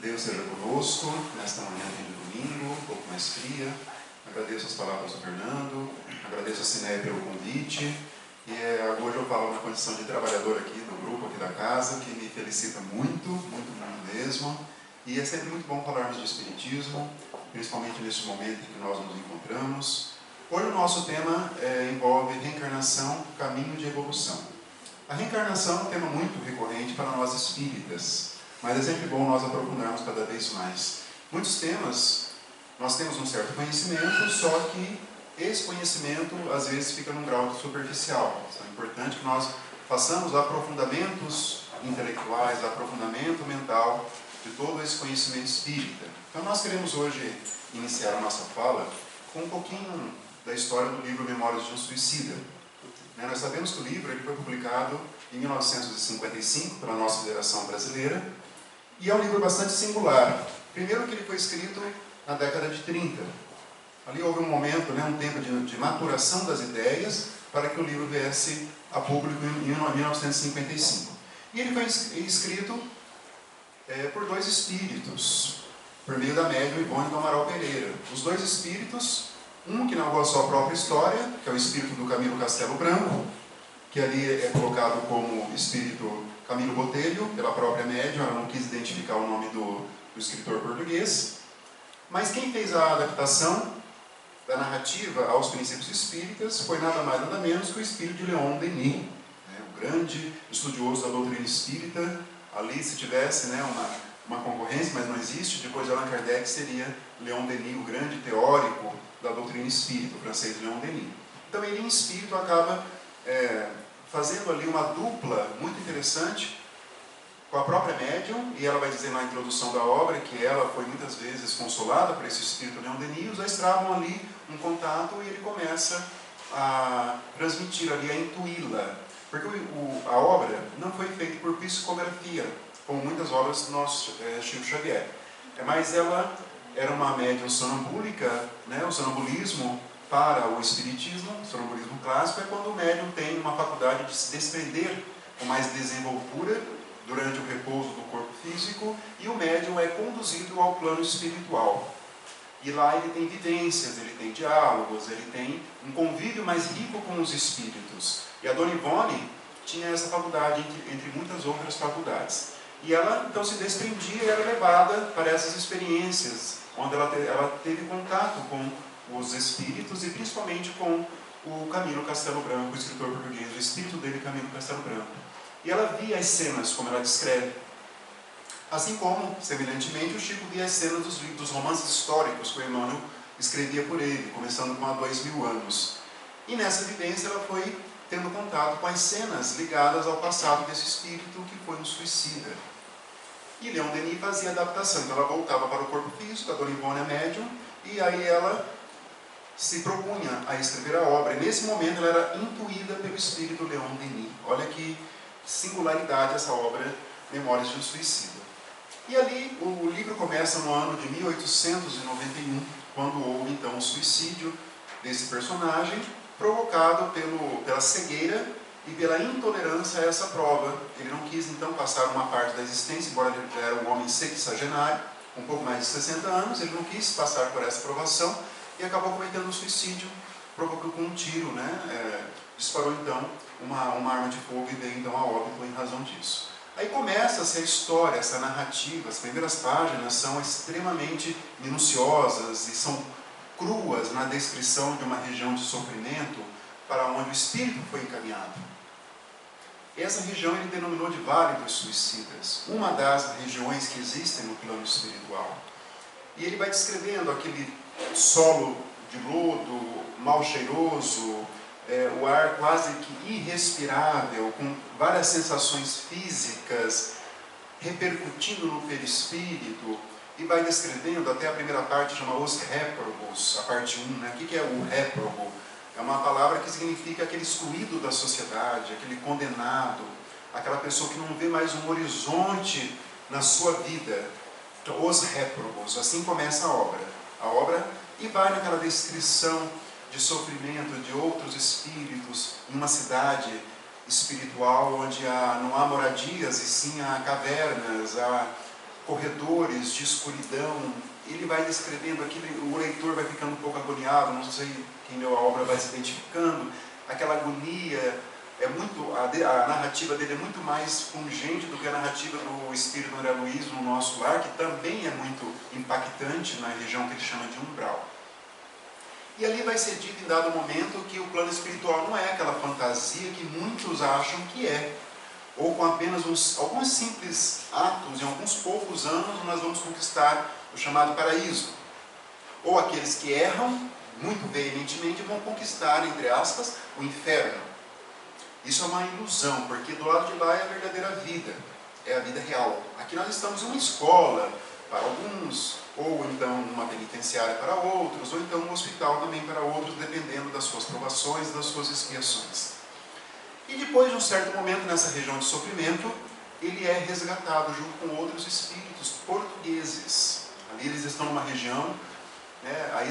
Deus seja conosco nesta manhã de domingo, um pouco mais fria. Agradeço as palavras do Fernando, agradeço a Cineia pelo convite. E hoje eu falo na condição de trabalhador aqui do grupo, aqui da casa, que me felicita muito, muito, muito mesmo. E é sempre muito bom falarmos de Espiritismo, principalmente neste momento em que nós nos encontramos. Hoje o nosso tema envolve reencarnação, caminho de evolução. A reencarnação é um tema muito recorrente para nós espíritas, mas é sempre bom nós aprofundarmos cada vez mais. Muitos temas, nós temos um certo conhecimento, só que esse conhecimento às vezes fica num grau superficial. Então, é importante que nós façamos aprofundamentos intelectuais, aprofundamento mental de todo esse conhecimento espírita. Então nós queremos hoje iniciar a nossa fala com um pouquinho da história do livro Memórias de um Suicida. Nós sabemos que o livro ele foi publicado em 1955 pela nossa Federação Brasileira e é um livro bastante singular. Primeiro que ele foi escrito na década de 30. Ali houve um momento, um tempo de maturação das ideias para que o livro viesse a público em 1955. E ele foi escrito por dois espíritos, por meio da médium Ivone do Amaral Pereira. Os dois espíritos, um que narrou a sua própria história, que é o espírito do Camilo Castelo Branco, que ali é colocado como espírito Camilo Botelho, pela própria médium, ela não quis identificar o nome do escritor português. Mas quem fez a adaptação da narrativa aos princípios espíritas foi nada mais nada menos que o espírito de Leon Denis, o grande estudioso da doutrina espírita. Ali, se tivesse uma concorrência, mas não existe, depois de Allan Kardec seria Leon Denis, o grande teórico da doutrina espírita, o francês Leon Denis. Então ele em espírito acaba fazendo ali uma dupla muito interessante com a própria médium, e ela vai dizer na introdução da obra que ela foi muitas vezes consolada por esse espírito Leon Denis. Os dois travam ali um contato e ele começa a transmitir ali, a intuí-la, porque a obra não foi feita por psicografia, como muitas obras do nosso Chico Xavier, mas ela era uma médium sonambúlica. O sonambulismo para o espiritismo, o sonambulismo clássico, é quando o médium tem uma faculdade de se desprender com mais desenvoltura durante o repouso do corpo físico, e o médium é conduzido ao plano espiritual. E lá ele tem vivências, ele tem diálogos, ele tem um convívio mais rico com os espíritos. E a Dona Ivone tinha essa faculdade, entre muitas outras faculdades. E ela então se desprendia e era levada para essas experiências, onde ela teve contato com os espíritos e principalmente com o Camilo Castelo Branco, o escritor português, o espírito dele, Camilo Castelo Branco. E ela via as cenas, como ela descreve. Assim como, semelhantemente, o Chico via as cenas dos romances históricos que o Emmanuel escrevia por ele, começando com há 2000 anos. E nessa vivência ela foi tendo contato com as cenas ligadas ao passado desse espírito que foi um suicida. E Leon Denis fazia adaptação, então ela voltava para o corpo físico, a Dona Ivone, a médium, e aí ela se propunha a escrever a obra. E nesse momento ela era intuída pelo espírito Leon Denis. Olha que singularidade essa obra, Memórias de um Suicida. E ali o livro começa no ano de 1891, quando houve então o suicídio desse personagem, provocado pela cegueira e pela intolerância a essa prova. Ele não quis então passar uma parte da existência, embora ele era um homem sexagenário, um pouco mais de 60 anos, ele não quis passar por essa provação e acabou cometendo um suicídio, provocou com um tiro, disparou então uma arma de fogo e veio então a óbito em razão disso. Aí começa-se a história, essa narrativa. As primeiras páginas são extremamente minuciosas e são cruas na descrição de uma região de sofrimento para onde o espírito foi encaminhado. Essa região ele denominou de Vale dos Suicidas, uma das regiões que existem no plano espiritual. E ele vai descrevendo aquele solo de lodo, mal cheiroso, o ar quase que irrespirável, com várias sensações físicas repercutindo no perispírito, e vai descrevendo até a primeira parte, chama Os Réprobos, a parte 1. O que é o réprobo? É uma palavra que significa aquele excluído da sociedade, aquele condenado, aquela pessoa que não vê mais um horizonte na sua vida. Então, os réprobos, assim começa a obra, e vai naquela descrição de sofrimento de outros espíritos em uma cidade espiritual onde não há moradias e sim há cavernas, há corredores de escuridão. Ele vai descrevendo aquilo, o leitor vai ficando um pouco agoniado, não sei quem leu a obra vai se identificando, aquela agonia, a narrativa dele é muito mais pungente do que a narrativa do Espírito André Luiz no Nosso Lar, que também é muito impactante na região que ele chama de umbral. E ali vai ser dito em dado momento que o plano espiritual não é aquela fantasia que muitos acham que é, ou com apenas alguns simples atos, em alguns poucos anos nós vamos conquistar o chamado paraíso. Ou aqueles que erram muito veementemente vão conquistar, entre aspas, o inferno. Isso é uma ilusão, porque do lado de lá é a verdadeira vida, é a vida real. Aqui nós estamos em uma escola para alguns, ou então uma penitenciária para outros, ou então um hospital também para outros, dependendo das suas provações, das suas expiações. E depois de um certo momento nessa região de sofrimento, ele é resgatado junto com outros espíritos portugueses. Ali eles estão numa região, aí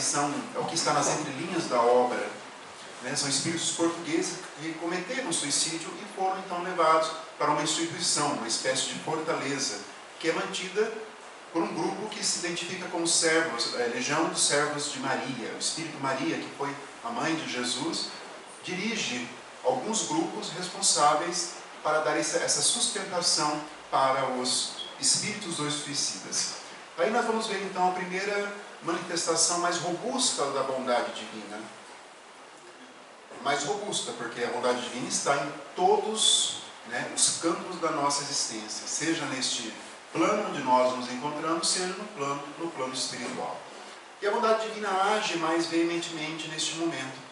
é o que está nas entrelinhas da obra, são espíritos portugueses que cometeram suicídio e foram então levados para uma instituição, uma espécie de fortaleza, que é mantida por um grupo que se identifica como servos, Legião dos Servos de Maria. O Espírito Maria, que foi a mãe de Jesus, dirige alguns grupos responsáveis para dar essa sustentação para os espíritos dos suicidas. Aí nós vamos ver então a primeira manifestação mais robusta da bondade divina. Mais robusta, porque a bondade divina está em todos os campos da nossa existência, seja neste plano onde nós nos encontramos, seja no plano espiritual. E a bondade divina age mais veementemente neste momento.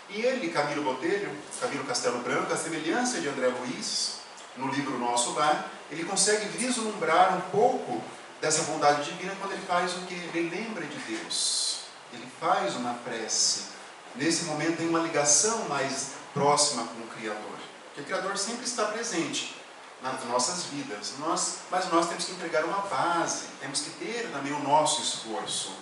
E ele, Camilo Botelho, Camilo Castelo Branco, a semelhança de André Luiz, no livro Nosso Lar, ele consegue vislumbrar um pouco dessa bondade divina quando ele faz o que? Ele lembra de Deus. Ele faz uma prece. Nesse momento tem uma ligação mais próxima com o Criador. Porque o Criador sempre está presente nas nossas vidas. Mas nós temos que entregar uma base, temos que ter também o nosso esforço.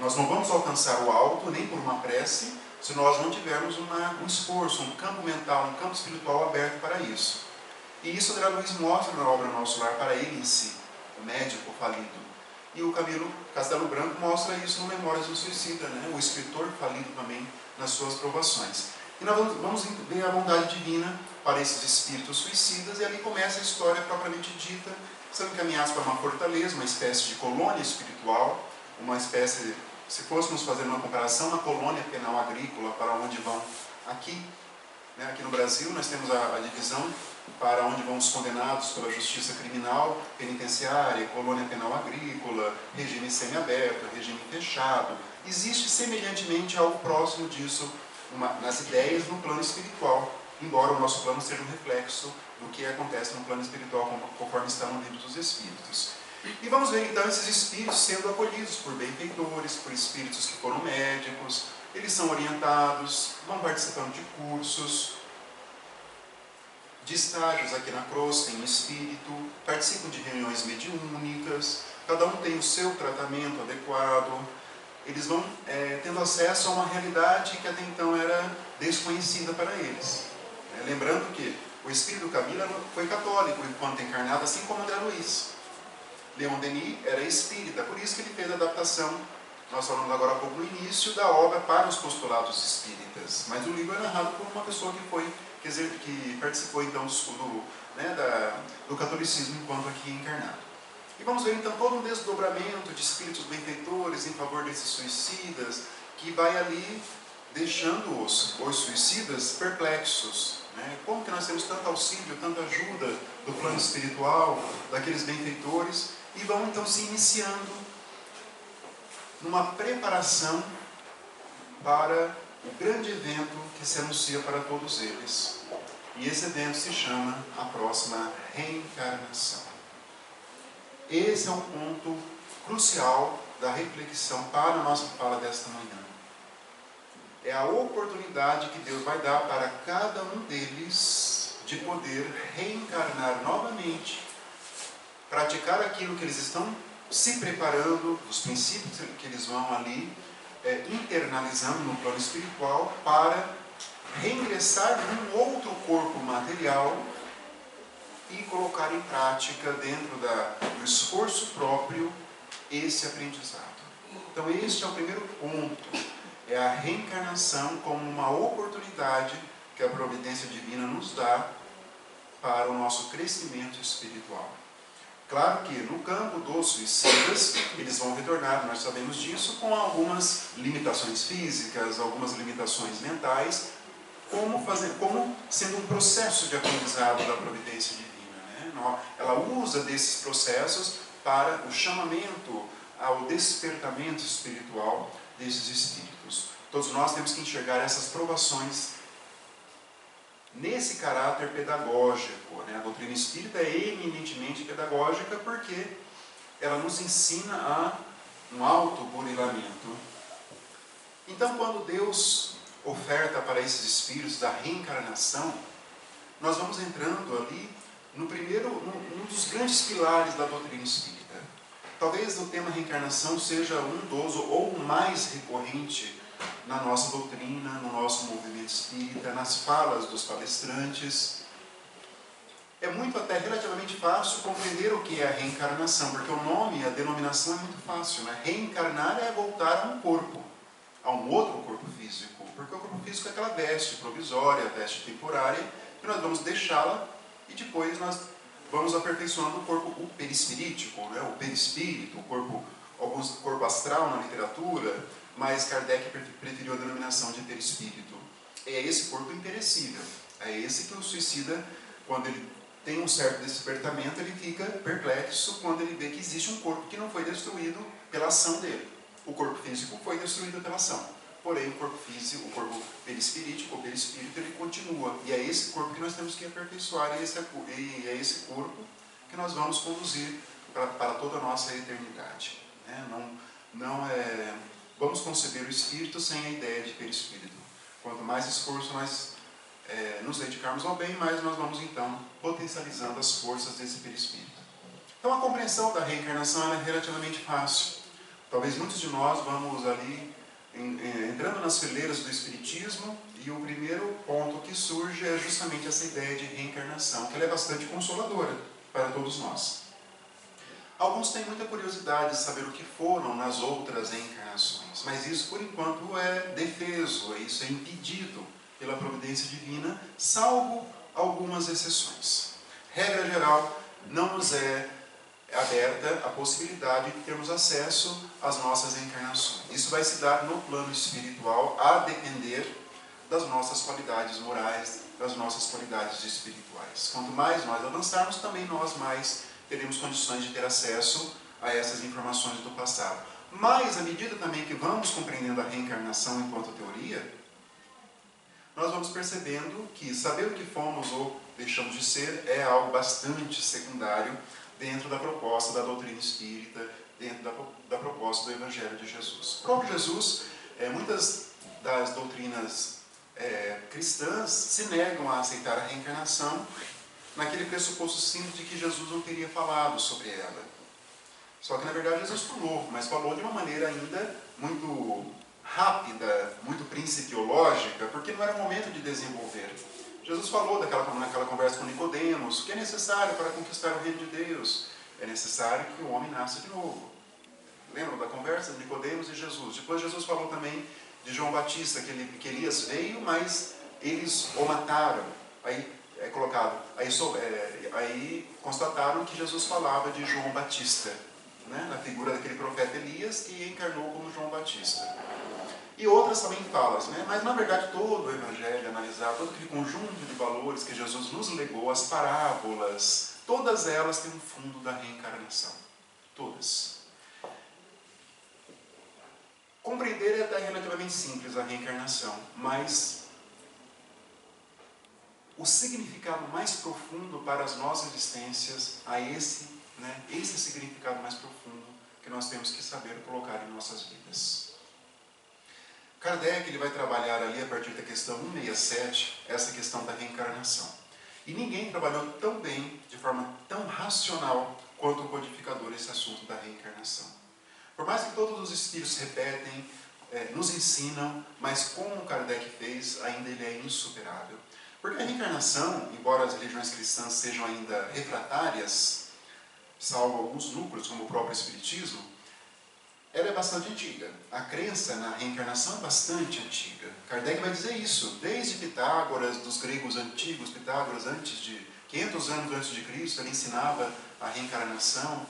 Nós não vamos alcançar o alto, nem por uma prece, se nós não tivermos um esforço, um campo mental, um campo espiritual aberto para isso. E isso André Luiz mostra na obra Nosso Lar para ele em si, o médico falido. E o Camilo Castelo Branco mostra isso no Memórias do Suicida, o escritor falido também nas suas provações. E nós vamos ver a bondade divina para esses espíritos suicidas, e ali começa a história propriamente dita. São encaminhados para uma fortaleza, uma espécie de colônia espiritual, uma espécie, se fôssemos fazer uma comparação, uma colônia penal agrícola, para onde vão aqui no Brasil nós temos a divisão para onde vão os condenados pela justiça criminal, penitenciária, colônia penal agrícola, regime semiaberto, regime fechado. Existe semelhantemente algo próximo disso nas ideias no plano espiritual, embora o nosso plano seja um reflexo do que acontece no plano espiritual, conforme está no Livro dos Espíritos. E vamos ver então esses espíritos sendo acolhidos por benfeitores, por espíritos que foram médicos. Eles são orientados, vão participando de cursos, de estágios aqui na Crosta, em espírito, participam de reuniões mediúnicas, cada um tem o seu tratamento adequado. Eles vão tendo acesso a uma realidade que até então era desconhecida para eles. Lembrando que o espírito Camilo foi católico enquanto encarnado, assim como André Luiz. Leon Denis era espírita, por isso que ele fez a adaptação, nós falamos agora há pouco no início, da obra para os postulados espíritas. Mas o livro é narrado por uma pessoa que participou então do catolicismo enquanto aqui encarnado. E vamos ver então todo um desdobramento de espíritos benfeitores em favor desses suicidas, que vai ali deixando os suicidas perplexos. Como que nós temos tanto auxílio, tanta ajuda do plano espiritual, daqueles benfeitores, e vão então se iniciando numa preparação para o grande evento que se anuncia para todos eles. E esse evento se chama a próxima reencarnação. Esse é um ponto crucial da reflexão para a nossa fala desta manhã. É a oportunidade que Deus vai dar para cada um deles de poder reencarnar novamente, praticar aquilo que eles estão se preparando, os princípios que eles vão ali internalizando no plano espiritual, para reingressar num outro corpo material e colocar em prática, dentro do esforço próprio, esse aprendizado. Então este é o primeiro ponto, é a reencarnação como uma oportunidade que a providência divina nos dá para o nosso crescimento espiritual. Claro que no campo dos suicidas, eles vão retornar, nós sabemos disso, com algumas limitações físicas, algumas limitações mentais, como sendo um processo de aprendizado da providência divina, né? Ela usa desses processos para o chamamento ao despertamento espiritual desses espíritos. Todos nós temos que enxergar essas provações nesse caráter pedagógico, né? A doutrina espírita é eminentemente pedagógica porque ela nos ensina a um autoburilamento. Então, quando Deus oferta para esses espíritos da reencarnação, nós vamos entrando ali num dos grandes pilares da doutrina espírita. Talvez o tema reencarnação seja um dos ou o mais recorrente na nossa doutrina, no nosso movimento espírita, nas falas dos palestrantes. É muito até relativamente fácil compreender o que é a reencarnação, porque o nome, a denominação é muito fácil, né? Reencarnar é voltar a um corpo, a um outro corpo físico, porque o corpo físico é aquela veste provisória, veste temporária, que nós vamos deixá-la e depois nós vamos aperfeiçoando o corpo, o perispirítico, né? O perispírito, alguns corpo astral na literatura, mas Kardec preferiu a denominação de perispírito. É esse corpo imperecível, é esse que o suicida, quando ele tem um certo despertamento, ele fica perplexo quando ele vê que existe um corpo que não foi destruído pela ação dele. O corpo físico foi destruído pela ação, porém o corpo físico, o corpo perispirítico, o perispírito, ele continua. E é esse corpo que nós temos que aperfeiçoar, e é esse corpo que nós vamos conduzir para toda a nossa eternidade. Vamos conceber o espírito sem a ideia de perispírito. Quanto mais esforço nós nos dedicarmos ao bem, mais nós vamos então potencializando as forças desse perispírito. Então a compreensão da reencarnação é relativamente fácil. Talvez muitos de nós vamos ali entrando nas fileiras do espiritismo, e o primeiro ponto que surge é justamente essa ideia de reencarnação, que ela é bastante consoladora para todos nós. Alguns têm muita curiosidade de saber o que foram nas outras reencarnações, mas isso por enquanto é defeso, isso é impedido pela providência divina, salvo algumas exceções. Regra geral, não nos é aberta a possibilidade de termos acesso às nossas encarnações. Isso vai se dar no plano espiritual, a depender das nossas qualidades morais, das nossas qualidades espirituais. Quanto mais nós avançarmos, também nós mais teremos condições de ter acesso a essas informações do passado. Mas, à medida também que vamos compreendendo a reencarnação enquanto teoria, nós vamos percebendo que saber o que fomos ou deixamos de ser é algo bastante secundário dentro da proposta da doutrina espírita, dentro da proposta do Evangelho de Jesus. O próprio Jesus, muitas das doutrinas cristãs se negam a aceitar a reencarnação naquele pressuposto simples de que Jesus não teria falado sobre ela. Só que na verdade Jesus falou, mas falou de uma maneira ainda muito rápida, muito principiológica, porque não era o momento de desenvolver. Jesus falou naquela conversa com Nicodemos, o que é necessário para conquistar o reino de Deus? É necessário que o homem nasça de novo. Lembram da conversa de Nicodemos e Jesus? Depois Jesus falou também de João Batista, que Elias veio, mas eles o mataram. Aí constataram que Jesus falava de João Batista, né? Na figura daquele profeta Elias que encarnou como João Batista. E outras também falas, né? Mas na verdade todo o Evangelho analisado, todo aquele conjunto de valores que Jesus nos legou, as parábolas, todas elas têm um fundo da reencarnação. Todas. Compreender é até relativamente simples a reencarnação, mas o significado mais profundo para as nossas existências, esse significado mais profundo que nós temos que saber colocar em nossas vidas. Kardec ele vai trabalhar ali a partir da questão 167, essa questão da reencarnação. E ninguém trabalhou tão bem, de forma tão racional, quanto o codificador esse assunto da reencarnação. Por mais que todos os espíritos nos ensinam, mas como Kardec fez, ainda ele é insuperável. Porque a reencarnação, embora as religiões cristãs sejam ainda refratárias, salvo alguns núcleos, como o próprio Espiritismo, ela é bastante antiga. A crença na reencarnação é bastante antiga. Kardec vai dizer isso, desde Pitágoras, dos gregos antigos. Pitágoras, antes de 500 anos antes de Cristo, ele ensinava a reencarnação.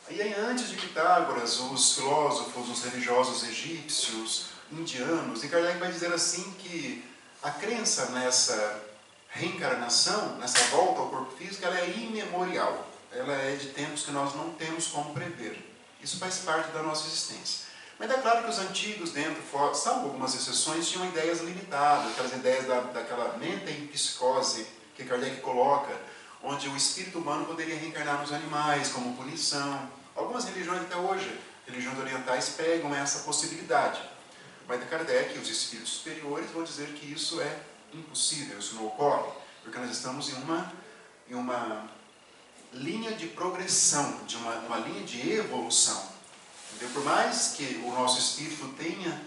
E aí, antes de Pitágoras, os filósofos, os religiosos egípcios, indianos, e Kardec vai dizer assim que a crença nessa reencarnação, nessa volta ao corpo físico, ela é imemorial. Ela é de tempos que nós não temos como prever. Isso faz parte da nossa existência. Mas é claro que os antigos, dentro, fora, salvo algumas exceções, tinham ideias limitadas, aquelas ideias daquela mente em psicose que Kardec coloca, onde o espírito humano poderia reencarnar nos animais como punição. Algumas religiões até hoje, religiões orientais, pegam essa possibilidade. Mas Kardec e os espíritos superiores vão dizer que isso é impossível, isso não ocorre, porque nós estamos em uma linha de progressão, de uma linha de evolução. Entendeu? Por mais que o nosso espírito tenha,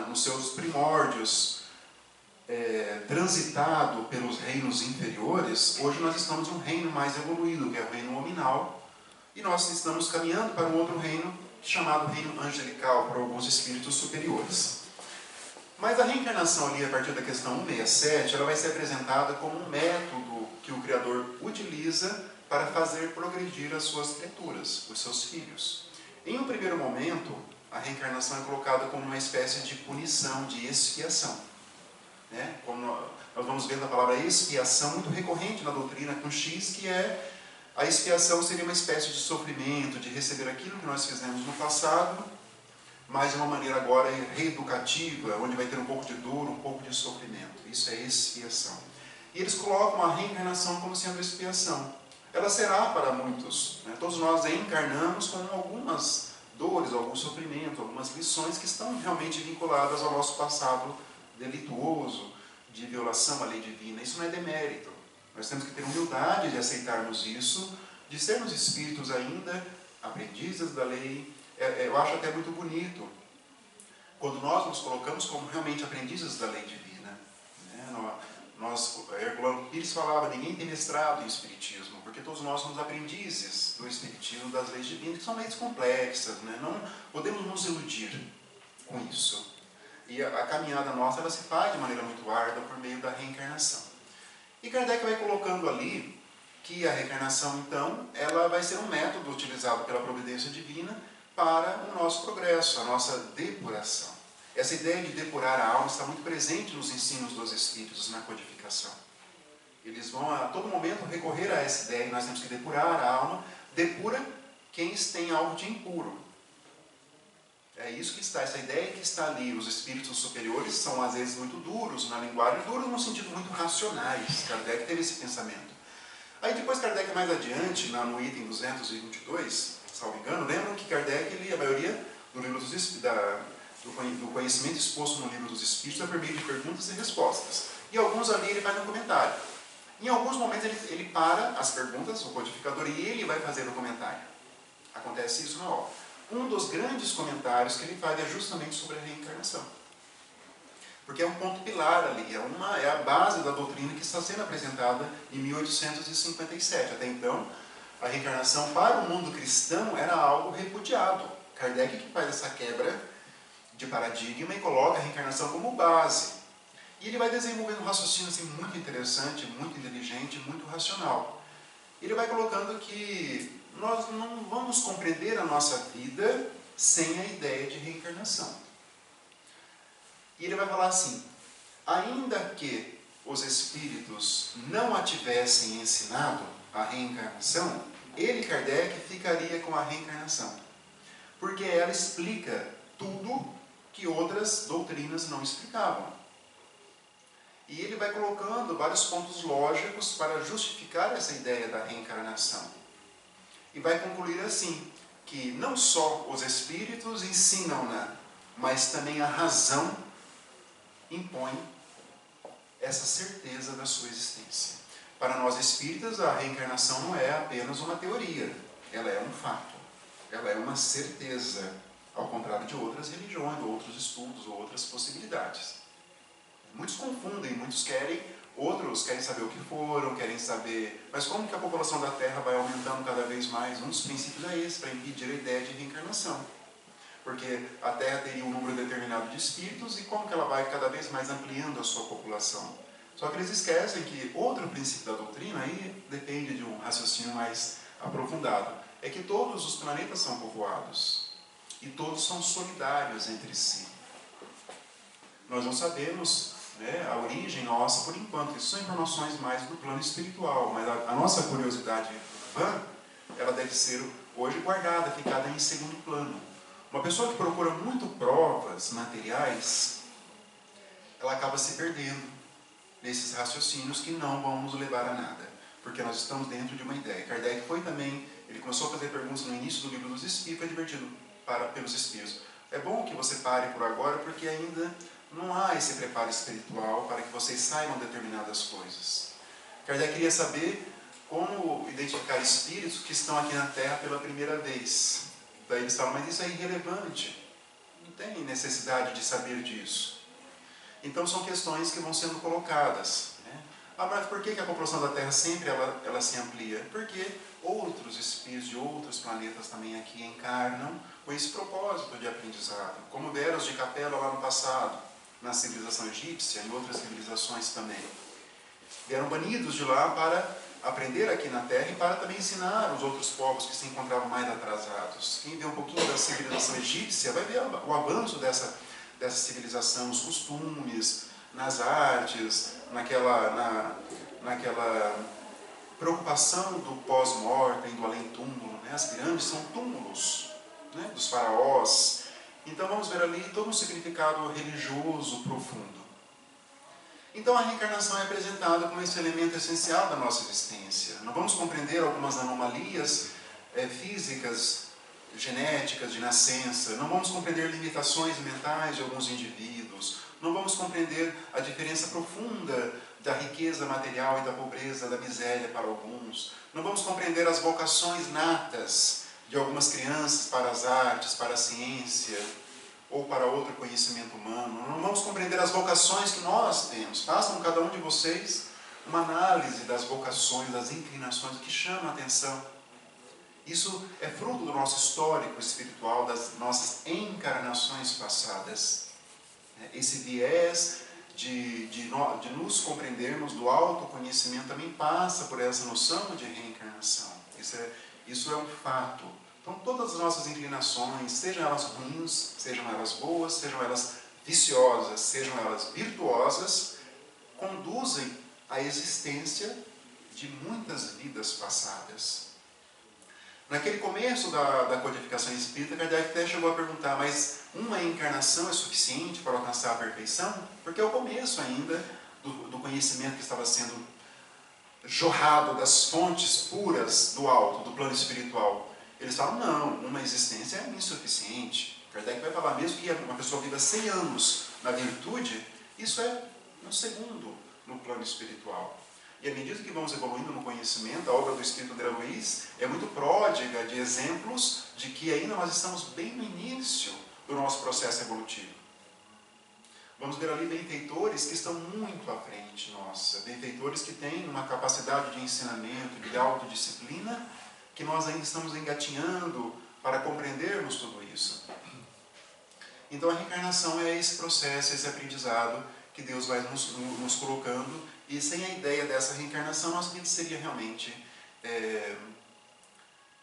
nos seus primórdios, transitado pelos reinos inferiores, hoje nós estamos em um reino mais evoluído, que é o reino nominal, e nós estamos caminhando para um outro reino, chamado reino angelical, para alguns espíritos superiores. Mas a reencarnação ali, a partir da questão 167, ela vai ser apresentada como um método que o Criador utiliza para fazer progredir as suas criaturas, os seus filhos. Em um primeiro momento, a reencarnação é colocada como uma espécie de punição, de expiação. Como nós vamos vendo a palavra expiação muito recorrente na doutrina com X, que é a expiação seria uma espécie de sofrimento, de receber aquilo que nós fizemos no passado, mas de uma maneira agora reeducativa, onde vai ter um pouco de dor, um pouco de sofrimento. Isso é expiação. E eles colocam a reencarnação como sendo expiação. Ela será para muitos. Todos nós encarnamos com algumas dores, alguns sofrimentos, algumas lições que estão realmente vinculadas ao nosso passado delituoso, de violação à lei divina. Isso não é demérito. Nós temos que ter humildade de aceitarmos isso, de sermos espíritos ainda, aprendizes da lei. Eu acho até muito bonito quando nós nos colocamos como realmente aprendizes da lei divina. Herculano Pires falava, ninguém tem mestrado em Espiritismo, porque todos nós somos aprendizes do Espiritismo, das leis divinas, que são leis complexas, não podemos nos iludir com isso. E a caminhada nossa, ela se faz de maneira muito árdua por meio da reencarnação. E Kardec vai colocando ali que a reencarnação, então, ela vai ser um método utilizado pela providência divina para o nosso progresso, a nossa depuração. Essa ideia de depurar a alma está muito presente nos ensinos dos Espíritos, na codificação. Eles vão a todo momento recorrer a essa ideia, nós temos que depurar a alma, depura quem tem algo de impuro. É isso que está, essa ideia que está ali. Os espíritos superiores são às vezes muito duros na linguagem, duros no sentido muito racionais. Kardec teve esse pensamento. Aí depois Kardec mais adiante, no item 222, salvo engano, lembram que Kardec lia a maioria do livro do conhecimento exposto no livro dos Espíritos é por meio de perguntas e respostas. E alguns ali ele faz um comentário. Em alguns momentos ele para as perguntas, o codificador, e ele vai fazer o comentário. Acontece isso na obra. Um dos grandes comentários que ele faz é justamente sobre a reencarnação. Porque é um ponto pilar ali, é a base da doutrina que está sendo apresentada em 1857. Até então, a reencarnação para o mundo cristão era algo repudiado. Kardec que faz essa quebra de paradigma e coloca a reencarnação como base. E ele vai desenvolvendo um raciocínio assim, muito interessante, muito inteligente, muito racional. Ele vai colocando que nós não vamos compreender a nossa vida sem a ideia de reencarnação. E ele vai falar assim, ainda que os espíritos não a tivessem ensinado a reencarnação, ele, Kardec, ficaria com a reencarnação. Porque ela explica tudo que outras doutrinas não explicavam. E ele vai colocando vários pontos lógicos para justificar essa ideia da reencarnação. E vai concluir assim, que não só os espíritos ensinam-na, mas também a razão impõe essa certeza da sua existência. Para nós espíritas, a reencarnação não é apenas uma teoria, ela é um fato, ela é uma certeza, ao contrário de outras religiões, outros estudos, outras possibilidades. Muitos confundem, muitos querem Outros querem saber o que foram, querem saber... Mas como que a população da Terra vai aumentando cada vez mais? Um dos princípios é esse, para impedir a ideia de reencarnação. Porque a Terra teria um número determinado de espíritos e como que ela vai cada vez mais ampliando a sua população. Só que eles esquecem que outro princípio da doutrina, aí depende de um raciocínio mais aprofundado, é que todos os planetas são povoados e todos são solidários entre si. Nós não sabemos, né, a origem nossa por enquanto, isso são informações mais do plano espiritual, mas a nossa curiosidade vã, ela deve ser hoje guardada, ficada em segundo plano. Uma pessoa que procura muito provas materiais, ela acaba se perdendo nesses raciocínios que não vão nos levar a nada, porque nós estamos dentro de uma ideia. Kardec foi também, ele começou a fazer perguntas no início do livro dos Espíritos, foi divertido pelos Espíritos. É bom que você pare por agora, porque ainda não há esse preparo espiritual para que vocês saibam determinadas coisas. Kardec queria saber como identificar espíritos que estão aqui na Terra pela primeira vez. Daí eles falam, mas isso é irrelevante, não tem necessidade de saber disso. Então são questões que vão sendo colocadas, né? Ah, mas por que a população da Terra sempre ela se amplia? Porque outros espíritos de outros planetas também aqui encarnam com esse propósito de aprendizado, como Veros de Capela lá no passado, na civilização egípcia e outras civilizações também. Vieram banidos de lá para aprender aqui na Terra e para também ensinar os outros povos que se encontravam mais atrasados. Quem vê um pouquinho da civilização egípcia vai ver o avanço dessa civilização, os costumes, nas artes, naquela preocupação do pós-mortem, do além-túmulo, né? As pirâmides são túmulos, né, dos faraós. Então vamos ver ali todo um significado religioso profundo. Então a reencarnação é apresentada como esse elemento essencial da nossa existência. Nós vamos compreender algumas anomalias físicas, genéticas, de nascença. Não vamos compreender limitações mentais de alguns indivíduos. Não vamos compreender a diferença profunda da riqueza material e da pobreza, da miséria para alguns. Não vamos compreender as vocações natas de algumas crianças para as artes, para a ciência ou para outro conhecimento humano. Não vamos compreender as vocações que nós temos. Façam cada um de vocês uma análise das vocações, das inclinações, o que chama a atenção. Isso é fruto do nosso histórico espiritual, das nossas encarnações passadas. Esse viés de nos compreendermos do autoconhecimento também passa por essa noção de reencarnação. Isso é um fato. Então todas as nossas inclinações, sejam elas ruins, sejam elas boas, sejam elas viciosas, sejam elas virtuosas, conduzem à existência de muitas vidas passadas. Naquele começo da codificação espírita, Kardec até chegou a perguntar, mas uma encarnação é suficiente para alcançar a perfeição? Porque é o começo ainda do conhecimento que estava sendo jorrado das fontes puras do alto, do plano espiritual. Eles falam, não, uma existência é insuficiente. Kardec vai falar, mesmo que uma pessoa viva 100 anos na virtude, isso é um segundo no plano espiritual. E à medida que vamos evoluindo no conhecimento, a obra do Espírito André Luiz é muito pródiga de exemplos de que ainda nós estamos bem no início do nosso processo evolutivo. Vamos ver ali benfeitores que estão muito à frente nossa, benfeitores que têm uma capacidade de ensinamento, de autodisciplina, que nós ainda estamos engatinhando para compreendermos tudo isso. Então a reencarnação é esse processo, esse aprendizado que Deus vai nos colocando, e sem a ideia dessa reencarnação, nossa vida seria realmente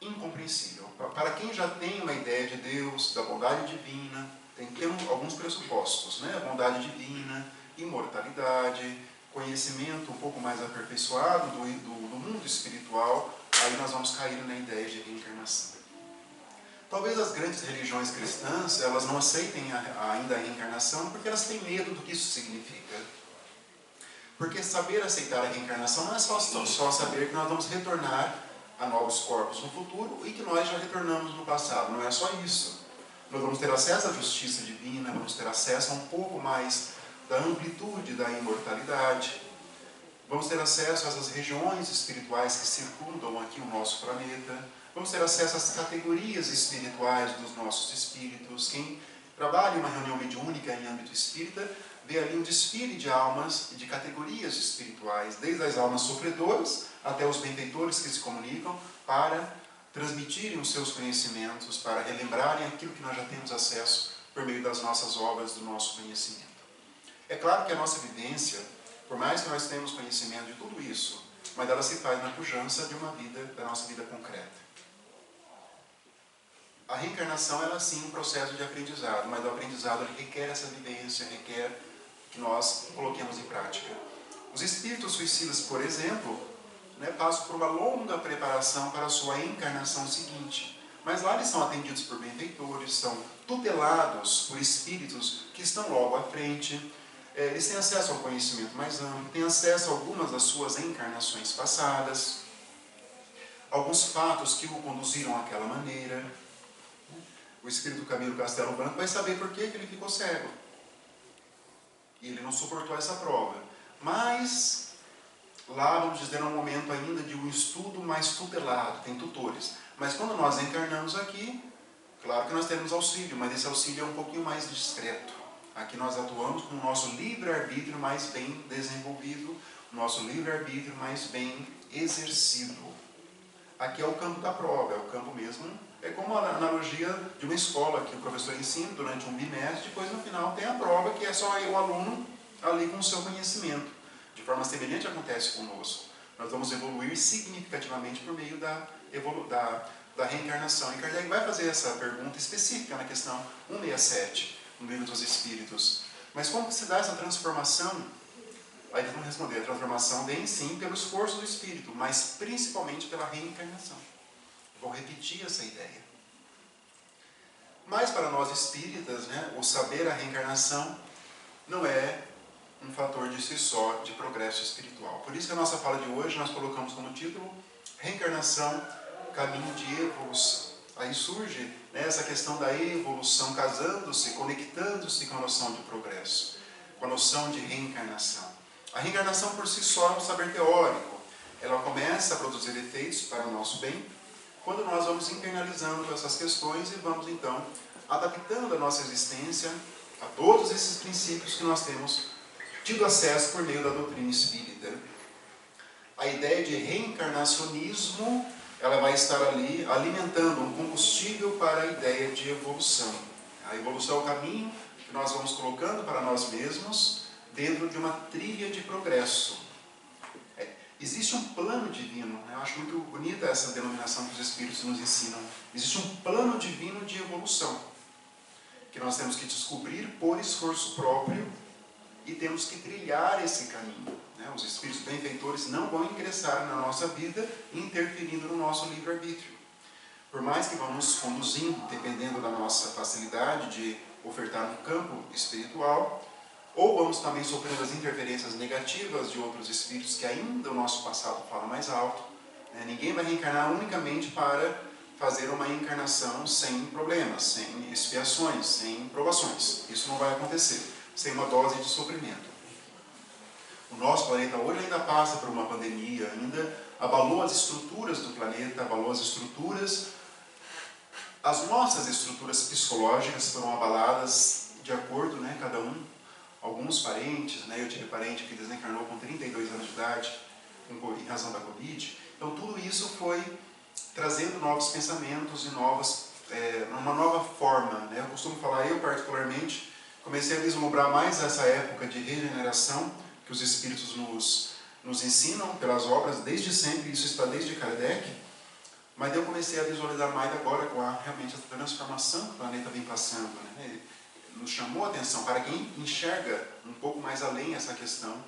incompreensível. Para quem já tem uma ideia de Deus, da bondade divina, tem que ter alguns pressupostos, né? A bondade divina, imortalidade, conhecimento um pouco mais aperfeiçoado do mundo espiritual, aí nós vamos cair na ideia de reencarnação. Talvez as grandes religiões cristãs, elas não aceitem ainda a reencarnação porque elas têm medo do que isso significa. Porque saber aceitar a reencarnação não é só saber que nós vamos retornar a novos corpos no futuro e que nós já retornamos no passado. Não é só isso. Nós vamos ter acesso à justiça divina, vamos ter acesso a um pouco mais da amplitude da imortalidade. Vamos ter acesso a essas regiões espirituais que circundam aqui o nosso planeta. Vamos ter acesso às categorias espirituais dos nossos espíritos. Quem trabalha em uma reunião mediúnica em âmbito espírita vê ali um desfile de almas e de categorias espirituais, desde as almas sofredoras até os benfeitores que se comunicam para transmitirem os seus conhecimentos, para relembrarem aquilo que nós já temos acesso por meio das nossas obras, do nosso conhecimento. É claro que a nossa vivência, por mais que nós tenhamos conhecimento de tudo isso, mas ela se faz na pujança de uma vida, da nossa vida concreta. A reencarnação ela sim é um processo de aprendizado, mas o aprendizado requer essa vivência, requer que nós coloquemos em prática. Os espíritos suicidas, por exemplo, passam por uma longa preparação para a sua encarnação seguinte. Mas lá eles são atendidos por benfeitores, são tutelados por espíritos que estão logo à frente. Eles têm acesso ao conhecimento mais amplo, têm acesso a algumas das suas encarnações passadas, alguns fatos que o conduziram àquela maneira. O espírito Camilo Castelo Branco vai saber por que ele ficou cego. E ele não suportou essa prova. Mas, lá, vamos dizer, é um momento ainda de um estudo mais tutelado, tem tutores. Mas quando nós encarnamos aqui, claro que nós teremos auxílio, mas esse auxílio é um pouquinho mais discreto. Aqui nós atuamos com o nosso livre-arbítrio mais bem desenvolvido, o nosso livre-arbítrio mais bem exercido. Aqui é o campo da prova, é o campo mesmo. É como a analogia de uma escola que o professor ensina durante um bimestre, depois no final tem a prova que é só o aluno ali com o seu conhecimento. De forma semelhante acontece conosco. Nós vamos evoluir significativamente por meio da reencarnação. E Kardec vai fazer essa pergunta específica na questão 167, no Livro dos Espíritos. Mas como se dá essa transformação? Aí eles vão responder, a transformação vem sim pelo esforço do Espírito, mas principalmente pela reencarnação. Vou repetir essa ideia. Mas para nós espíritas, o saber a reencarnação não é um fator de si só de progresso espiritual. Por isso que a nossa fala de hoje nós colocamos como título Reencarnação, caminho de evolução. Aí surge essa questão da evolução, casando-se, conectando-se com a noção de progresso, com a noção de reencarnação. A reencarnação por si só é um saber teórico. Ela começa a produzir efeitos para o nosso bem, quando nós vamos internalizando essas questões e vamos, então, adaptando a nossa existência a todos esses princípios que nós temos tido acesso por meio da doutrina espírita. A ideia de reencarnacionismo, ela vai estar ali alimentando um combustível para a ideia de evolução. A evolução é o caminho que nós vamos colocando para nós mesmos dentro de uma trilha de progresso. Existe um plano divino, eu acho muito bonita essa denominação que os Espíritos nos ensinam. Existe um plano divino de evolução, que nós temos que descobrir por esforço próprio e temos que trilhar esse caminho. Os Espíritos benfeitores não vão ingressar na nossa vida interferindo no nosso livre-arbítrio. Por mais que vão nos conduzindo, dependendo da nossa facilidade de ofertar no campo espiritual, ou vamos também sofrendo as interferências negativas de outros espíritos que ainda o nosso passado fala mais alto. Ninguém vai reencarnar unicamente para fazer uma encarnação sem problemas, sem expiações, sem provações. Isso não vai acontecer, sem uma dose de sofrimento. O nosso planeta hoje ainda passa por uma pandemia, ainda abalou as estruturas do planeta, abalou as estruturas. As nossas estruturas psicológicas foram abaladas de acordo, cada um. Alguns parentes, eu tive parente que desencarnou com 32 anos de idade, em razão da Covid. Então tudo isso foi trazendo novos pensamentos e uma nova forma. Eu costumo falar, eu particularmente, comecei a vislumbrar mais essa época de regeneração que os Espíritos nos ensinam pelas obras, desde sempre, isso está desde Kardec, mas eu comecei a visualizar mais agora com realmente essa transformação que o planeta vem passando. Nos chamou a atenção para quem enxerga um pouco mais além essa questão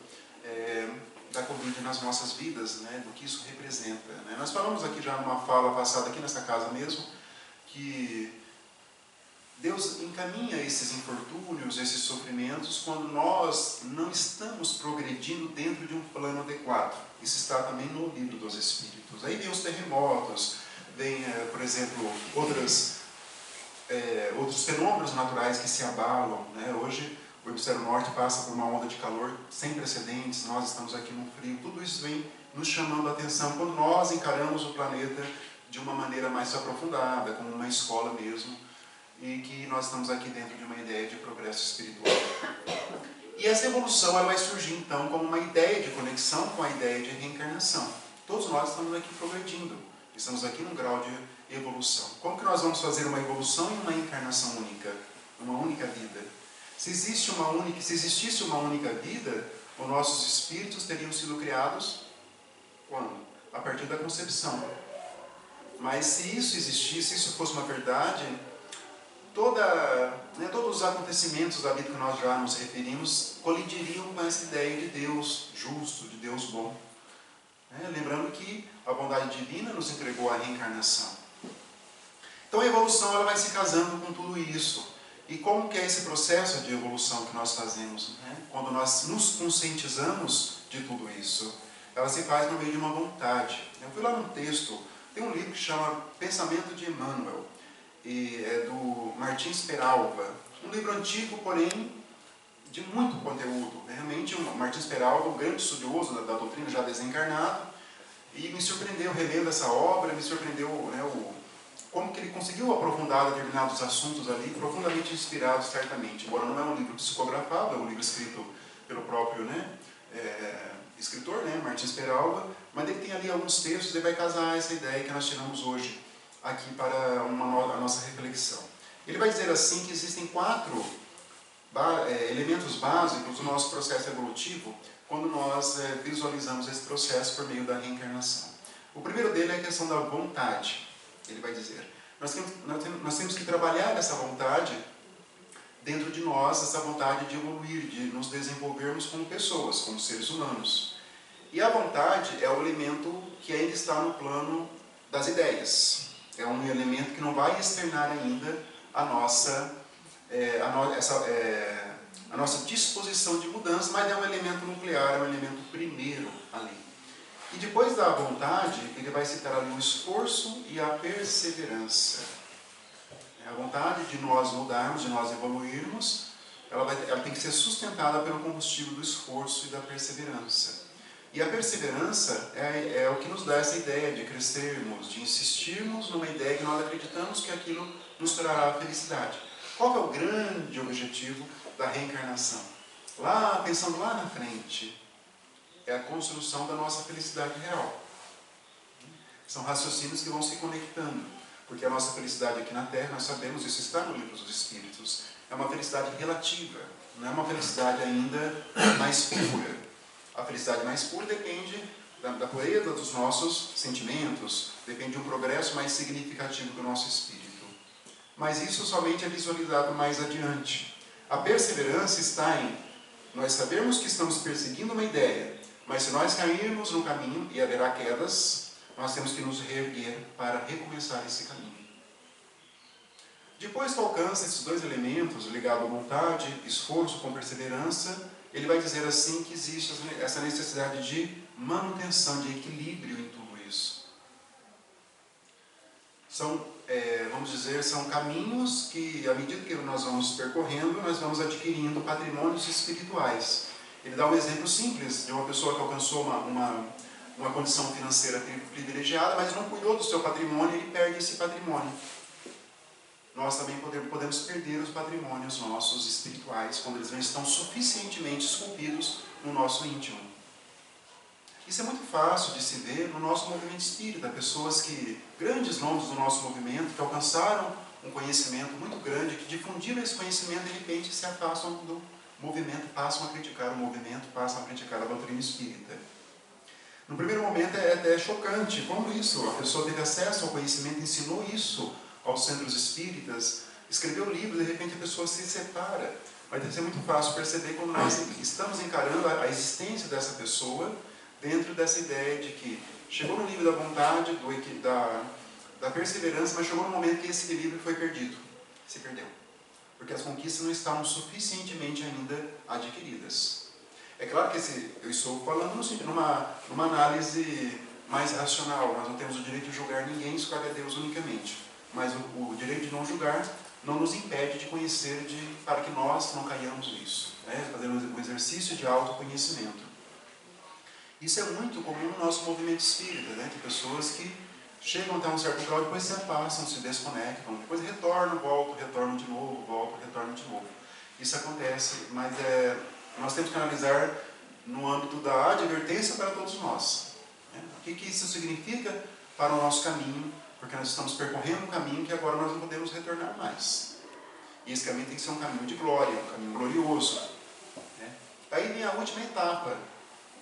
da Covid nas nossas vidas, do que isso representa. Nós falamos aqui já numa fala passada aqui nessa casa mesmo, que Deus encaminha esses infortúnios, esses sofrimentos, quando nós não estamos progredindo dentro de um plano adequado. Isso está também no Livro dos Espíritos. Aí vem os terremotos, vem, por exemplo, outros fenômenos naturais que se abalam. Hoje o Hemisfério Norte passa por uma onda de calor sem precedentes, nós estamos aqui no frio. Tudo isso vem nos chamando a atenção quando nós encaramos o planeta de uma maneira mais aprofundada, como uma escola mesmo, e que nós estamos aqui dentro de uma ideia de progresso espiritual. E essa evolução ela vai surgir então como uma ideia de conexão com a ideia de reencarnação. Todos nós estamos aqui progredindo, estamos aqui num grau de evolução. Como que nós vamos fazer uma evolução em uma encarnação única, uma única vida? Se existisse uma única vida, os nossos espíritos teriam sido criados quando? A partir da concepção. Mas se isso existisse, se isso fosse uma verdade, todos os acontecimentos da vida que nós já nos referimos colidiriam com essa ideia de Deus justo, de Deus bom. Lembrando que a bondade divina nos entregou a reencarnação. Então a evolução ela vai se casando com tudo isso. E como que é esse processo de evolução que nós fazemos? Quando nós nos conscientizamos de tudo isso, ela se faz no meio de uma vontade. Eu fui lá num texto, tem um livro que chama Pensamento de Emmanuel, e é do Martins Peralva. Um livro antigo, porém, de muito conteúdo. Realmente, o Martins Peralva, um grande estudioso da doutrina, já desencarnado, e me surpreendeu relendo essa obra, me surpreendeu como que ele conseguiu aprofundar determinados assuntos ali, profundamente inspirado, certamente. Embora não é um livro psicografado, é um livro escrito pelo próprio escritor, Martins Peralva, mas ele tem ali alguns textos e vai casar essa ideia que nós tiramos hoje aqui para a nossa reflexão. Ele vai dizer assim que existem 4 elementos básicos do nosso processo evolutivo quando nós visualizamos esse processo por meio da reencarnação. O primeiro dele é a questão da vontade. Ele vai dizer, nós temos que trabalhar essa vontade dentro de nós, essa vontade de evoluir, de nos desenvolvermos como pessoas, como seres humanos. E a vontade é o elemento que ainda está no plano das ideias. É um elemento que não vai externar ainda a nossa disposição de mudança, mas é um elemento nuclear, é um elemento primeiro ali. E depois da vontade, ele vai citar ali o esforço e a perseverança. A vontade de nós mudarmos, de nós evoluirmos, ela tem que ser sustentada pelo combustível do esforço e da perseverança. E a perseverança é o que nos dá essa ideia de crescermos, de insistirmos numa ideia que nós acreditamos que aquilo nos trará a felicidade. Qual que é o grande objetivo da reencarnação? Pensando lá na frente, é a construção da nossa felicidade real. São raciocínios que vão se conectando, porque a nossa felicidade aqui na Terra, nós sabemos, isso está no Livro dos Espíritos, é uma felicidade relativa, não é uma felicidade ainda mais pura. A felicidade mais pura depende da pureza dos nossos sentimentos, depende de um progresso mais significativo do nosso espírito. Mas isso somente é visualizado mais adiante. A perseverança está em nós sabermos que estamos perseguindo uma ideia, mas se nós cairmos no caminho e haverá quedas, nós temos que nos reerguer para recomeçar esse caminho. Depois que alcança esses 2 elementos, ligado à vontade, esforço com perseverança, ele vai dizer assim que existe essa necessidade de manutenção, de equilíbrio em tudo isso. São caminhos que, à medida que nós vamos percorrendo, nós vamos adquirindo patrimônios espirituais. Ele dá um exemplo simples de uma pessoa que alcançou uma condição financeira privilegiada, mas não cuidou do seu patrimônio e ele perde esse patrimônio. Nós também podemos perder os patrimônios nossos espirituais quando eles não estão suficientemente esculpidos no nosso íntimo. Isso é muito fácil de se ver no nosso movimento espírita. Grandes nomes do nosso movimento, que alcançaram um conhecimento muito grande, que difundiram esse conhecimento e de repente se afastam do movimento, passam a criticar o movimento, passam a criticar a doutrina espírita. No primeiro momento é até chocante. Como isso? A pessoa teve acesso ao conhecimento, ensinou isso aos centros espíritas, escreveu livros, de repente a pessoa se separa. Mas deve ser muito fácil perceber quando nós estamos encarando a existência dessa pessoa dentro dessa ideia de que chegou no nível da vontade, da perseverança, mas chegou no momento que esse equilíbrio foi perdido, se perdeu. Porque as conquistas não estavam suficientemente ainda adquiridas. É claro que eu estou falando numa análise mais racional, nós não temos o direito de julgar ninguém, isso cabe a Deus unicamente. Mas o direito de não julgar não nos impede de conhecer, para que nós não caiamos nisso. Fazemos um exercício de autoconhecimento. Isso é muito comum no nosso movimento espírita, que pessoas que chegam até um certo grau, depois se afastam, se desconectam, depois retornam, voltam, retornam de novo, voltam, retornam de novo. Isso acontece, mas nós temos que analisar no âmbito da advertência para todos nós. O que isso significa para o nosso caminho, porque nós estamos percorrendo um caminho que agora nós não podemos retornar mais. E esse caminho tem que ser um caminho de glória, um caminho glorioso. Aí vem a última etapa,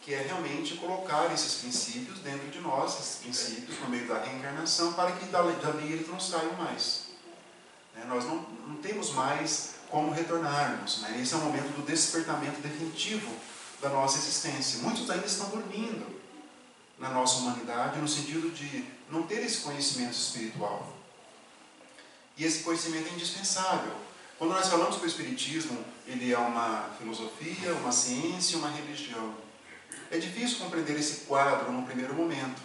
que é realmente colocar esses princípios dentro de nós, esses princípios no meio da reencarnação, para que dali eles não saiam mais. Nós não temos mais como retornarmos. Esse é o momento do despertamento definitivo da nossa existência. Muitos ainda estão dormindo na nossa humanidade, no sentido de não ter esse conhecimento espiritual. E esse conhecimento é indispensável. Quando nós falamos que o Espiritismo ele é uma filosofia, uma ciência, uma religião, é difícil compreender esse quadro num primeiro momento.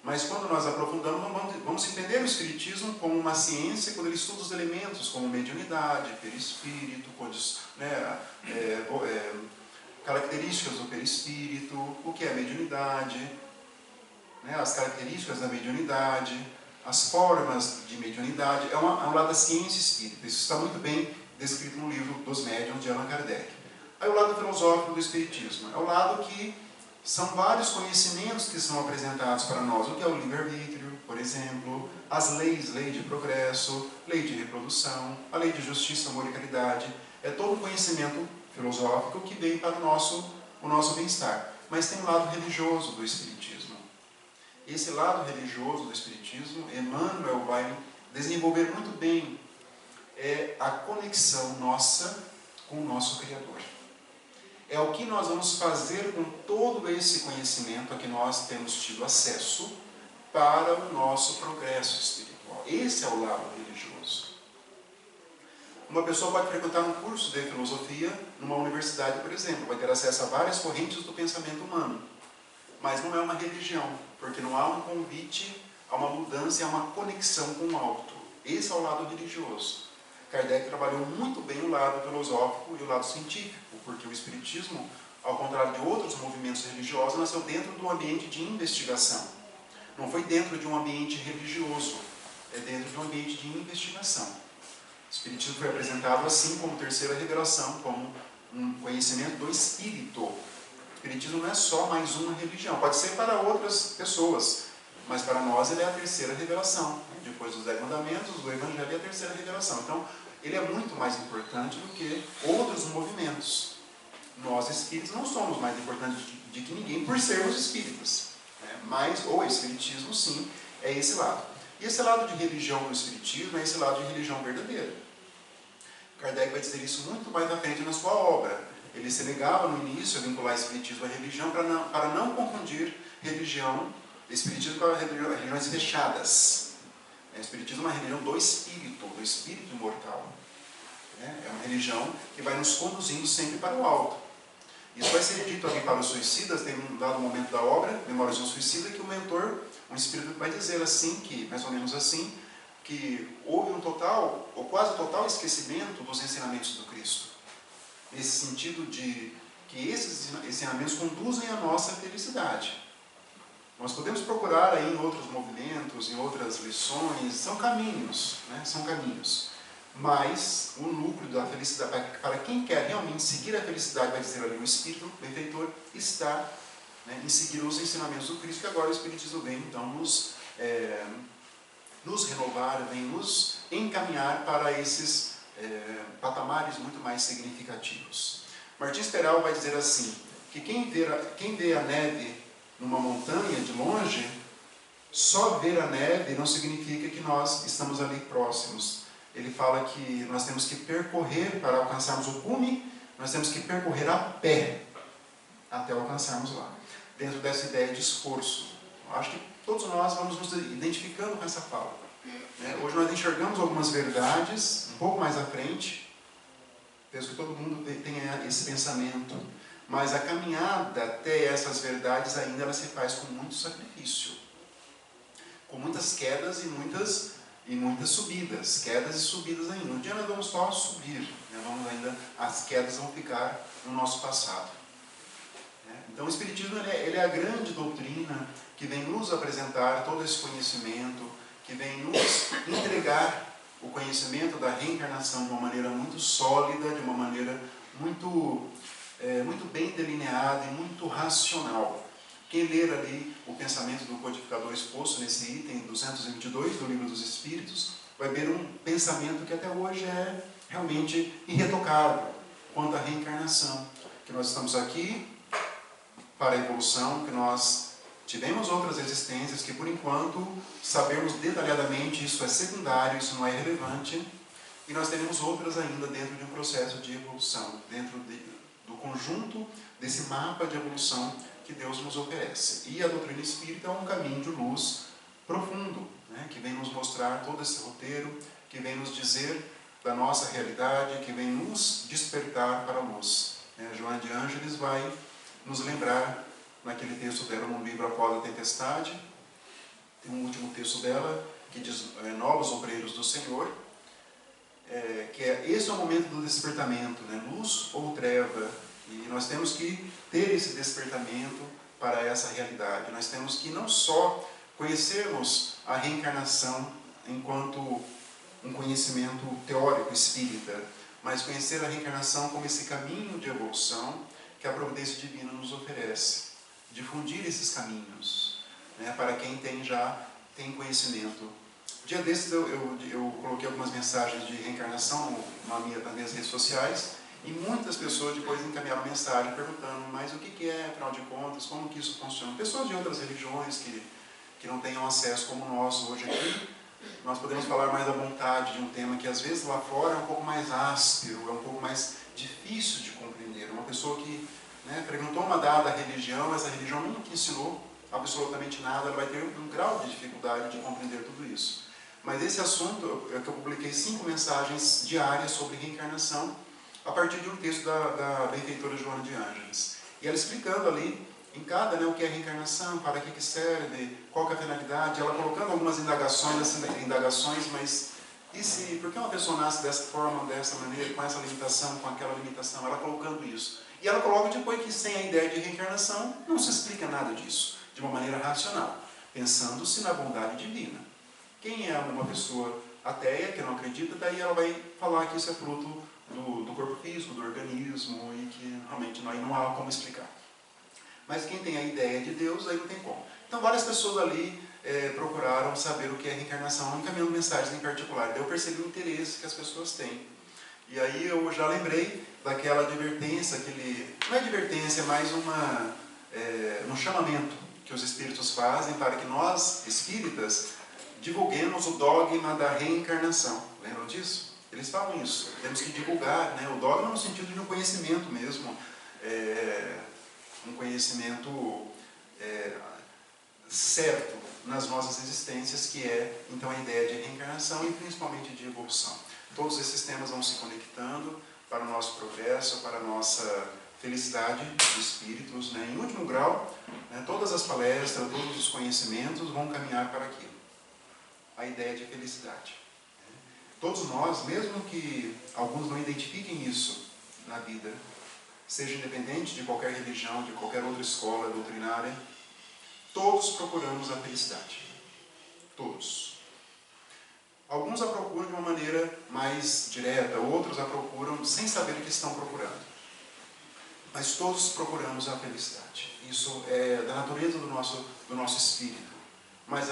Mas quando nós aprofundamos, vamos entender o Espiritismo como uma ciência, quando ele estuda os elementos como mediunidade, perispírito, características do perispírito, o que é mediunidade, as características da mediunidade, as formas de mediunidade. É um lado da ciência espírita. Isso está muito bem descrito no livro Dos Médiuns, de Allan Kardec. Aí o lado filosófico do Espiritismo é o lado que são vários conhecimentos que são apresentados para nós. O que é o livre-arbítrio, por exemplo, as leis, lei de progresso, lei de reprodução, a lei de justiça, amor e caridade. É todo um conhecimento filosófico que vem para o nosso bem-estar. Mas tem um lado religioso do Espiritismo. Esse lado religioso do Espiritismo, Emmanuel vai desenvolver muito bem a conexão nossa com o nosso Criador. É o que nós vamos fazer com todo esse conhecimento a que nós temos tido acesso para o nosso progresso espiritual. Esse é o lado religioso. Uma pessoa pode frequentar um curso de filosofia numa universidade, por exemplo, vai ter acesso a várias correntes do pensamento humano, mas não é uma religião, porque não há um convite a uma mudança e a uma conexão com o alto. Esse é o lado religioso. Kardec trabalhou muito bem o lado filosófico e o lado científico, porque o Espiritismo, ao contrário de outros movimentos religiosos, nasceu dentro do ambiente de investigação. Não foi dentro de um ambiente religioso, é dentro de um ambiente de investigação. O Espiritismo foi apresentado assim como terceira revelação, como um conhecimento do Espírito. O Espiritismo não é só mais uma religião, pode ser para outras pessoas, mas para nós ele é a terceira revelação. Depois dos 10 mandamentos, o Evangelho é a terceira revelação. Então, ele é muito mais importante do que outros movimentos. Nós, espíritos, não somos mais importantes de que ninguém por sermos espíritas. Mas o Espiritismo, sim, é esse lado. E esse lado de religião no Espiritismo é esse lado de religião verdadeira. Kardec vai dizer isso muito mais à frente na sua obra. Ele se negava no início a vincular o Espiritismo à religião para não confundir religião, Espiritismo com religiões fechadas. O Espiritismo é uma religião do espírito imortal. É uma religião que vai nos conduzindo sempre para o alto. Isso vai ser dito aqui para os suicidas, tem um dado momento da obra, Memórias de um Suicida, que o mentor, um espírito, vai dizer assim, que, mais ou menos assim, que houve um total, ou quase total esquecimento dos ensinamentos do Cristo. Nesse sentido de que esses ensinamentos conduzem à nossa felicidade. Nós podemos procurar aí em outros movimentos, em outras lições, são caminhos, são caminhos. Mas o núcleo da felicidade, para quem quer realmente seguir a felicidade, vai dizer ali, o Espírito benfeitor está em seguir os ensinamentos do Cristo, que agora o Espiritismo vem então nos renovar, vem nos encaminhar para esses patamares muito mais significativos. Martins Peral vai dizer assim, que quem vê a neve numa montanha de longe, só ver a neve não significa que nós estamos ali próximos. Ele fala que nós temos que percorrer para alcançarmos o cume, nós temos que percorrer a pé até alcançarmos lá. Dentro dessa ideia de esforço. Eu acho que todos nós vamos nos identificando com essa fala. Hoje nós enxergamos algumas verdades, um pouco mais à frente. Penso que todo mundo tenha esse pensamento. Mas a caminhada até essas verdades ainda ela se faz com muito sacrifício. Com muitas quedas e muitas subidas. Quedas e subidas ainda. Um dia nós vamos só subir. As quedas vão ficar no nosso passado. Então o Espiritismo ele é a grande doutrina que vem nos apresentar todo esse conhecimento, que vem nos entregar o conhecimento da reencarnação de uma maneira muito sólida, de uma maneira muito muito bem delineada e muito racional. Quem ler ali o pensamento do codificador exposto nesse item 222 do Livro dos Espíritos, vai ver um pensamento que até hoje é realmente irretocável quanto à reencarnação. Que nós estamos aqui para a evolução, que nós tivemos outras existências, que por enquanto sabemos detalhadamente isso é secundário, isso não é relevante, e nós teremos outras ainda dentro de um processo de evolução, dentro do conjunto desse mapa de evolução que Deus nos oferece. E a doutrina espírita é um caminho de luz profundo, né, que vem nos mostrar todo esse roteiro, que vem nos dizer da nossa realidade, que vem nos despertar para a luz. Joana de Ângeles vai nos lembrar, naquele texto dela no livro Após a Tempestade, tem um último texto dela, que diz Novos Obreiros do Senhor, que esse é o momento do despertamento, né? Luz ou treva, e nós temos que ter esse despertamento para essa realidade. Nós temos que não só conhecermos a reencarnação enquanto um conhecimento teórico espírita, mas conhecer a reencarnação como esse caminho de evolução que a providência divina nos oferece. Difundir esses caminhos, né, para quem já tem conhecimento. Dia desses eu coloquei algumas mensagens de reencarnação nas minhas redes sociais, e muitas pessoas depois encaminharam mensagem perguntando, mas o que é, afinal de contas, como que isso funciona? Pessoas de outras religiões que não tenham acesso como nós hoje aqui, nós podemos falar mais à vontade de um tema que às vezes lá fora é um pouco mais áspero, é um pouco mais difícil de compreender. Uma pessoa que frequentou uma dada religião, essa religião nunca ensinou absolutamente nada, ela vai ter um grau de dificuldade de compreender tudo isso. Mas esse assunto, eu publiquei 5 mensagens diárias sobre reencarnação, a partir de um texto da benfeitora Joana de Ângeles. E ela explicando ali, em cada, o que é reencarnação, para que serve, qual que é a finalidade, ela colocando algumas indagações, mas por que uma pessoa nasce dessa forma, dessa maneira, com essa limitação, com aquela limitação? Ela colocando isso. E ela coloca depois que sem a ideia de reencarnação, não se explica nada disso, de uma maneira racional, pensando-se na bondade divina. Quem é uma pessoa ateia, que não acredita, daí ela vai falar que isso é fruto do corpo físico, do organismo, e que realmente não há como explicar. Mas quem tem a ideia de Deus, aí não tem como. Então várias pessoas ali procuraram saber o que é reencarnação, encaminhando mensagens em particular. Daí eu percebi o interesse que as pessoas têm. E aí eu já lembrei daquela advertência, não é advertência, é mais um chamamento que os espíritos fazem para que nós, espíritas, divulguemos o dogma da reencarnação. Lembram disso? Eles falam isso. Temos que divulgar, o dogma no sentido de um conhecimento mesmo, um conhecimento certo nas nossas existências, que é então a ideia de reencarnação e principalmente de evolução. Todos esses temas vão se conectando para o nosso progresso, para a nossa felicidade de espíritos. Em último grau, todas as palestras, todos os conhecimentos vão caminhar para aquilo. A ideia de felicidade. Todos nós, mesmo que alguns não identifiquem isso na vida, seja independente de qualquer religião, de qualquer outra escola doutrinária, todos procuramos a felicidade. Todos. Alguns a procuram de uma maneira mais direta, outros a procuram sem saber o que estão procurando. Mas todos procuramos a felicidade. Isso é da natureza do nosso espírito. Mas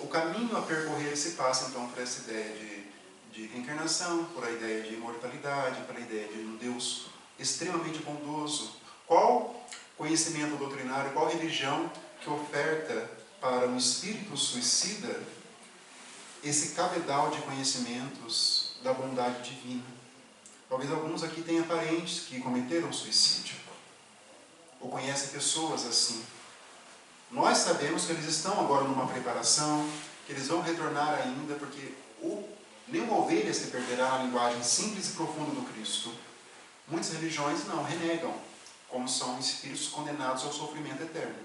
o caminho a percorrer se passa então por essa ideia de reencarnação, por a ideia de imortalidade, pela ideia de um Deus extremamente bondoso. Qual conhecimento doutrinário, qual religião que oferta para um espírito suicida esse cabedal de conhecimentos da bondade divina? Talvez alguns aqui tenham parentes que cometeram suicídio, ou conhecem pessoas assim. Nós sabemos que eles estão agora numa preparação, que eles vão retornar ainda, porque nenhuma ovelha se perderá na linguagem simples e profunda do Cristo. Muitas religiões não, renegam, como são espíritos condenados ao sofrimento eterno.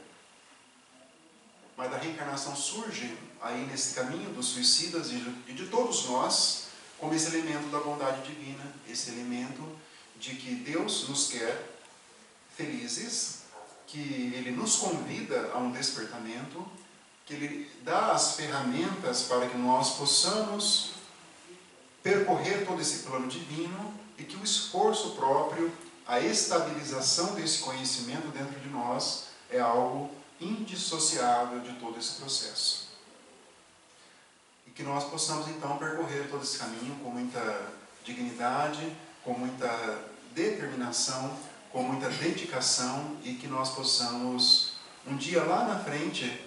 Mas a reencarnação surge aí nesse caminho dos suicidas e de todos nós, como esse elemento da bondade divina, esse elemento de que Deus nos quer felizes, que Ele nos convida a um despertamento, que Ele dá as ferramentas para que nós possamos percorrer todo esse plano divino e que o esforço próprio, a estabilização desse conhecimento dentro de nós é algo indissociável de todo esse processo. E que nós possamos então percorrer todo esse caminho com muita dignidade, com muita determinação, com muita dedicação, e que nós possamos um dia lá na frente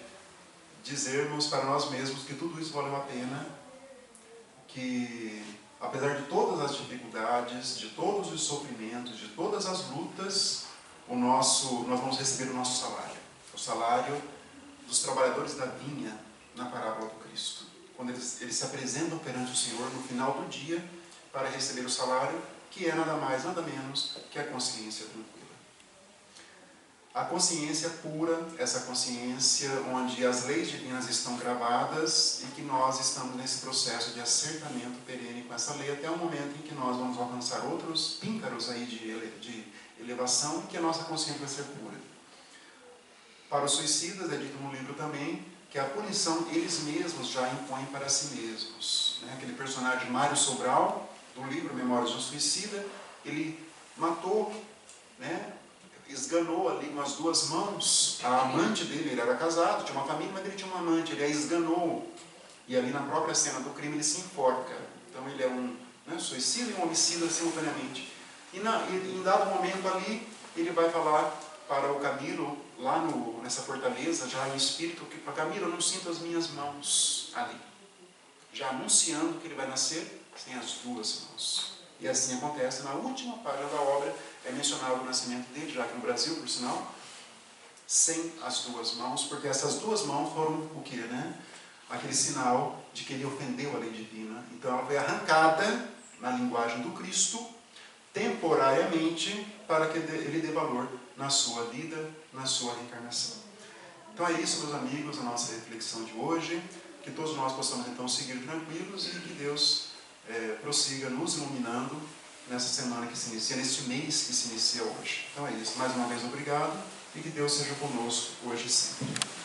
dizermos para nós mesmos que tudo isso valeu a pena, que apesar de todas as dificuldades, de todos os sofrimentos, de todas as lutas, nós vamos receber o nosso salário. O salário dos trabalhadores da vinha na parábola do Cristo. Quando eles se apresentam perante o Senhor no final do dia para receber o salário, que é nada mais, nada menos que a consciência tranquila. A consciência pura, essa consciência onde as leis divinas estão gravadas e que nós estamos nesse processo de acertamento perene com essa lei até o momento em que nós vamos alcançar outros píncaros aí de elevação e que a nossa consciência vai ser pura. Para os suicidas, é dito no livro também, que a punição eles mesmos já impõem para si mesmos. Aquele personagem Mário Sobral, do livro Memórias de um Suicida, ele matou, esganou ali com as duas mãos a amante dele. Ele era casado, tinha uma família, mas ele tinha uma amante, ele a esganou. E ali na própria cena do crime ele se enforca. Então ele é um suicida e um homicida simultaneamente. E em dado momento ali, ele vai falar para o Camilo, lá nessa fortaleza, já em espírito, que para Camilo, eu não sinto as minhas mãos ali. Já anunciando que ele vai nascer sem as duas mãos. E assim acontece, na última página da obra, é mencionado o nascimento dele, já que no Brasil, por sinal, sem as duas mãos, porque essas duas mãos foram o quê, Aquele sinal de que ele ofendeu a lei divina. Então ela foi arrancada, na linguagem do Cristo, temporariamente, para que ele dê valor na sua vida, na sua reencarnação. Então é isso, meus amigos, a nossa reflexão de hoje. Que todos nós possamos então seguir tranquilos e que Deus prossiga nos iluminando nessa semana que se inicia, neste mês que se inicia hoje. Então é isso. Mais uma vez, obrigado e que Deus seja conosco hoje e sempre.